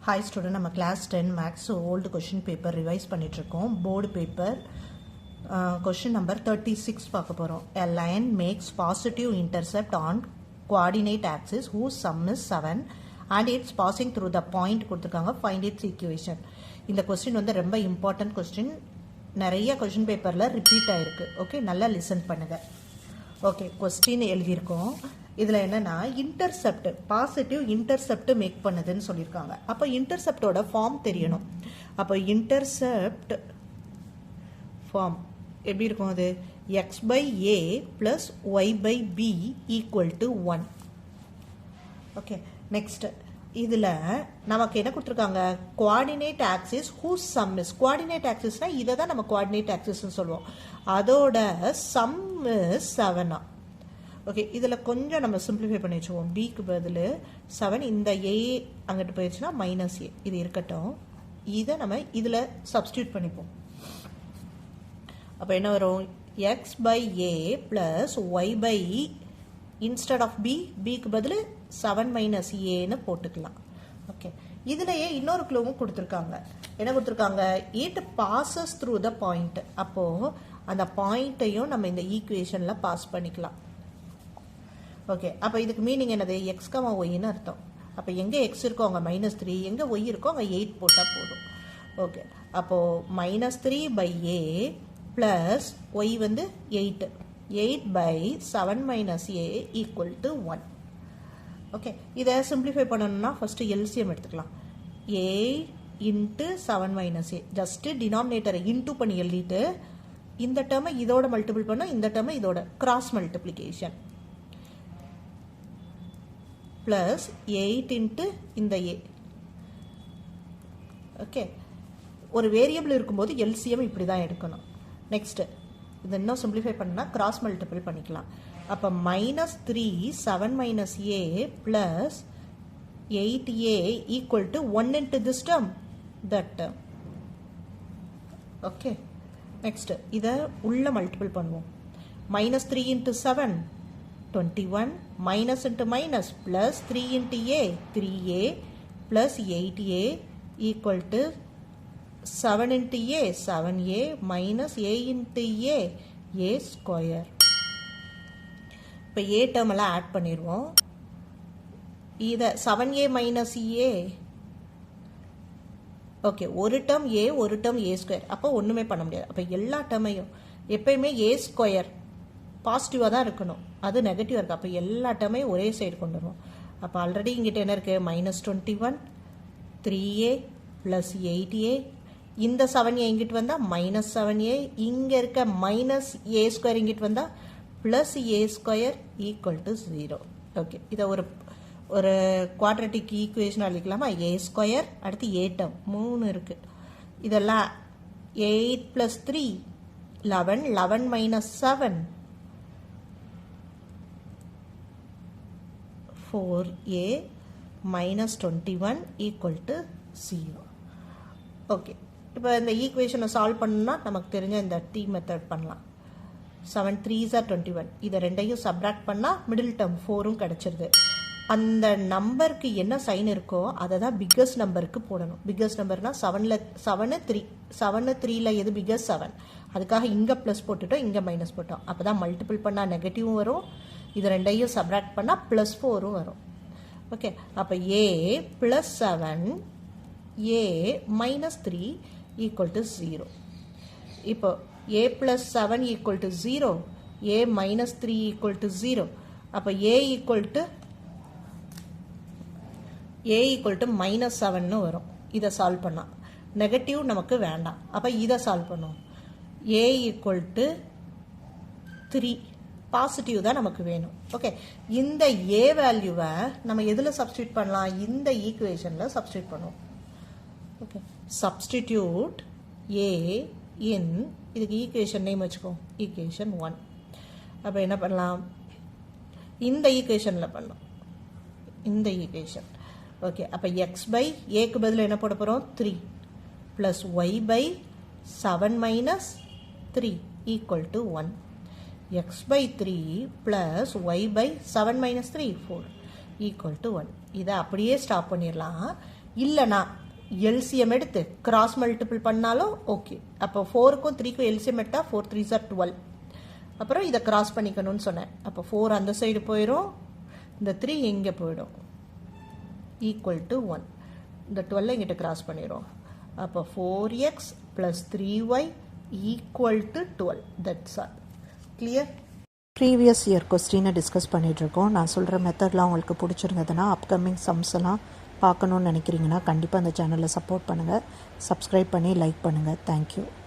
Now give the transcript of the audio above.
Hi student, நம்ம class 10 maths old question paper revise பண்ணிட்டு இருக்கோம். board paper question number 36 பார்க்க போறோம். A line makes positive intercept on coordinate axis whose sum is 7 and it's passing through the point கொடுத்திருக்காங்க. Find its equation. இந்த question வந்து ரொம்ப important question. நிறைய question paperல repeat ஆயிருக்கு. ஓகே, நல்லா listen பண்ணுங்க. ஓகே, question எழுதியிருக்கோம். இதில் என்னன்னா இன்டர்செப்ட் பாசிட்டிவ் இன்டர்செப்ட் மேக் பண்ணுதுன்னு சொல்லியிருக்காங்க. அப்போ இன்டர்செப்டோட ஃபார்ம் தெரியணும். அப்போ இன்டர்செப்ட் ஃபார்ம் எப்படி இருக்கும்? அது x by a plus y by b equal to 1. Okay, next இதில் நமக்கு என்ன கொடுத்துருக்காங்க? Coordinate axis whose sum is. Coordinate ஆக்சிஸ்னா இதை தான் நம்ம கோஆர்டினேட் ஆக்சிஸ்ன்னு சொல்லுவோம். அதோட சம் இஸ் 7. ஓகே, இதில் கொஞ்சம் நம்ம சிம்பிளிஃபை பண்ணி வச்சுவோம். பிக்கு பதில் 7, இந்த ஏ அங்கிட்டு போயிடுச்சுன்னா மைனஸ் ஏ, இது இருக்கட்டும். இதை நம்ம இதில் சப்ஸ்டியூட் பண்ணிப்போம். அப்போ என்ன வரும்? X by a plus y by instead of b, பிக்கு பதில் 7 மைனஸ் ஏன்னு போட்டுக்கலாம். ஓகே, இதுலையே இன்னொரு க்ளூவும் கொடுத்துருக்காங்க. என்ன கொடுத்துருக்காங்க? It bosses through the point. அப்போது அந்த பாயிண்ட்டையும் நம்ம இந்த ஈக்குவேஷனில் பாஸ் பண்ணிக்கலாம். ஓகே, அப்போ இதுக்கு மீனிங் என்னது? எக்ஸ் கமா ஒய்ன்னு அர்த்தம். அப்போ எங்கே எக்ஸ் இருக்கோ அங்கே -3, எங்கே ஒய் இருக்கோ அங்கே 8 போட்டால் போதும். ஓகே, அப்போது -3 பை ஏ ப்ளஸ் ஒய் வந்து 8. 8 by 7 minus a equal to 1. Okay, இதை சிம்பிளிஃபை பண்ணணும்னா ஃபஸ்ட்டு எல்சிஎம் எடுத்துக்கலாம். 8 இன்ட்டு 7 மைனஸ் ஏ, ஜஸ்ட்டு டினாமினேட்டரை இன்ட்டு பண்ணி எழுதிட்டு இந்த டேர்மை இதோட மல்டிபிள் பண்ணோம், இந்த டேர்மை இதோட கிராஸ் மல்டிப்ளிகேஷன் ப்ளஸ் 8 இன்ட்டு இந்த ஏ. ஓகே, ஒரு வேரியபிள் இருக்கும்போது எல்சிஎம் இப்படி தான் எடுக்கணும். நெக்ஸ்ட்டு இது இன்னும் சிம்பிளிஃபை பண்ணால் கிராஸ் மல்டிபிள் பண்ணிக்கலாம். அப்போ -3 7 minus A plus 8a equal to 1 into this term, that term. Okay, next இதை உள்ள மல்டிபிள் பண்ணுவோம். -3 into 7 21, minus into minus plus 3 into a 3a plus 8a equal to 7 into a 7a minus a into a square. இப்போ a term எல்லாம் add பண்ணிடுவோம். இதை 7a minus a, okay, ஒரு term a ஒரு term a square, அப்போ ஒன்றுமே பண்ண முடியாது. அப்போ எல்லா டேர்மையும் எப்பயுமே a ஸ்கொயர் பாசிட்டிவாக தான் இருக்கணும், அது நெகட்டிவாக இருக்குது. அப்போ எல்லா டேர்மையும் ஒரே சைடு கொண்டு வருவோம். அப்போ ஆல்ரெடி இங்கிட்ட என்ன இருக்குது? -21 3a ப்ளஸ் 8a, இந்த 7a இங்கிட்டு வந்தால் -7a, இங்கே இருக்க -a ஸ்கொயர் இங்கிட்டு வந்தால் plus a square equal to 0. Okay, இதை ஒரு குவாட்ரட்டிக் ஈக்குவேஷன் அளிக்கலாமா? a ஸ்கொயர் அடுத்து a டேர்ம் 3 இருக்குது. இதெல்லாம் 8 plus 3 11, 11 minus 7 4a minus 21 equal to 0. Okay, இப்போ இந்த ஈக்குவேஷனை சால்வ் பண்ணணும்னா நமக்கு தெரிஞ்ச இந்த டி மெத்தட் பண்ணலாம். 7 3s are 21, இதை ரெண்டையும் சப்ராக்ட் பண்ணால் மிடில் டேர்ம் 4ம் கிடச்சிருது. அந்த நம்பருக்கு என்ன சைன் இருக்கோ அதை தான் பிக்கஸ்ட் நம்பருக்கு போடணும். பிக்கஸ்ட் நம்பர்னால் 7 3ல் எது பிக்கஸ்ட்? 7. அதுக்காக இங்கே ப்ளஸ் போட்டுட்டோம், இங்கே மைனஸ் போட்டோம். அப்போ தான் மல்டிபிள் பண்ணால் நெகட்டிவும் வரும், இது ரெண்டையும் சப்ராக்ட் பண்ணால் +4ம் வரும். ஓகே, அப்போ a plus 7 a minus 3 equal to 0. இப்போ a plus 7 equal to 0, a minus 3 equal to 0. அப்போ a ஈக்குவல் டு -7ன்னு வரும். இதை சால்வ் பண்ணால் நெகட்டிவ் நமக்கு வேண்டாம், அப்போ இதை சால்வ் பண்ணுவோம். a ஈக்குவல் டு 3, பாசிட்டிவ் தான் நமக்கு வேணும். ஓகே, இந்த a வேல்யூவை நம்ம எதில் சப்ஸ்டியூட் பண்ணலாம்? இந்த ஈக்குவேஷனில் சப்ஸ்டியூட் பண்ணுவோம். ஓகே, சப்ஸ்டிடியூட் a இன், இதுக்கு ஈக்குவேஷன் நேம் வச்சுக்கோம், ஈக்குவேஷன் 1. அப்போ என்ன பண்ணலாம்? இந்த ஈக்குவேஷனில் பண்ணலாம், இந்த ஈக்குவேஷன். ஓகே, அப்போ எக்ஸ் பை ஏக்கு பதில் என்ன போட போகிறோம்? 3 plus y by 7 minus 3 equal to 1. x by 3 plus y by 7 minus 3 4 equal to 1. இதை அப்படியே ஸ்டாப் பண்ணிடலாம். இல்லைனா எல்சிஎம் எடுத்து கிராஸ் மல்டிபிள் பண்ணாலும் ஓகே. அப்போ 4க்கும் 3க்கும் எல்சிஎம் எடுத்தால் 4 3s are 12. அப்புறம் இதை கிராஸ் பண்ணிக்கணும்னு சொன்னேன். அப்போ 4 அந்த சைடு போயிடும், இந்த 3 இங்கே போயிடும், ஈக்குவல் டு 1. இந்த 12 இங்கிட்ட கிராஸ் பண்ணிடும். அப்போ 4x + 3y equal to 12. That's all. Clear? Previous year கொஸ்டினை டிஸ்கஸ் பண்ணிகிட்ருக்கோம். நான் சொல்கிற மெத்தட்லாம் உங்களுக்கு பிடிச்சிருந்ததுன்னா அப்கமிங் சம்ஸ் எல்லாம் பார்க்கணுன்னு நினைக்கிறீங்கன்னா கண்டிப்பாக அந்த சேனலை சப்போர்ட் பண்ணுங்கள், சப்ஸ்கிரைப் பண்ணி லைக் பண்ணுங்கள். தேங்க்யூ.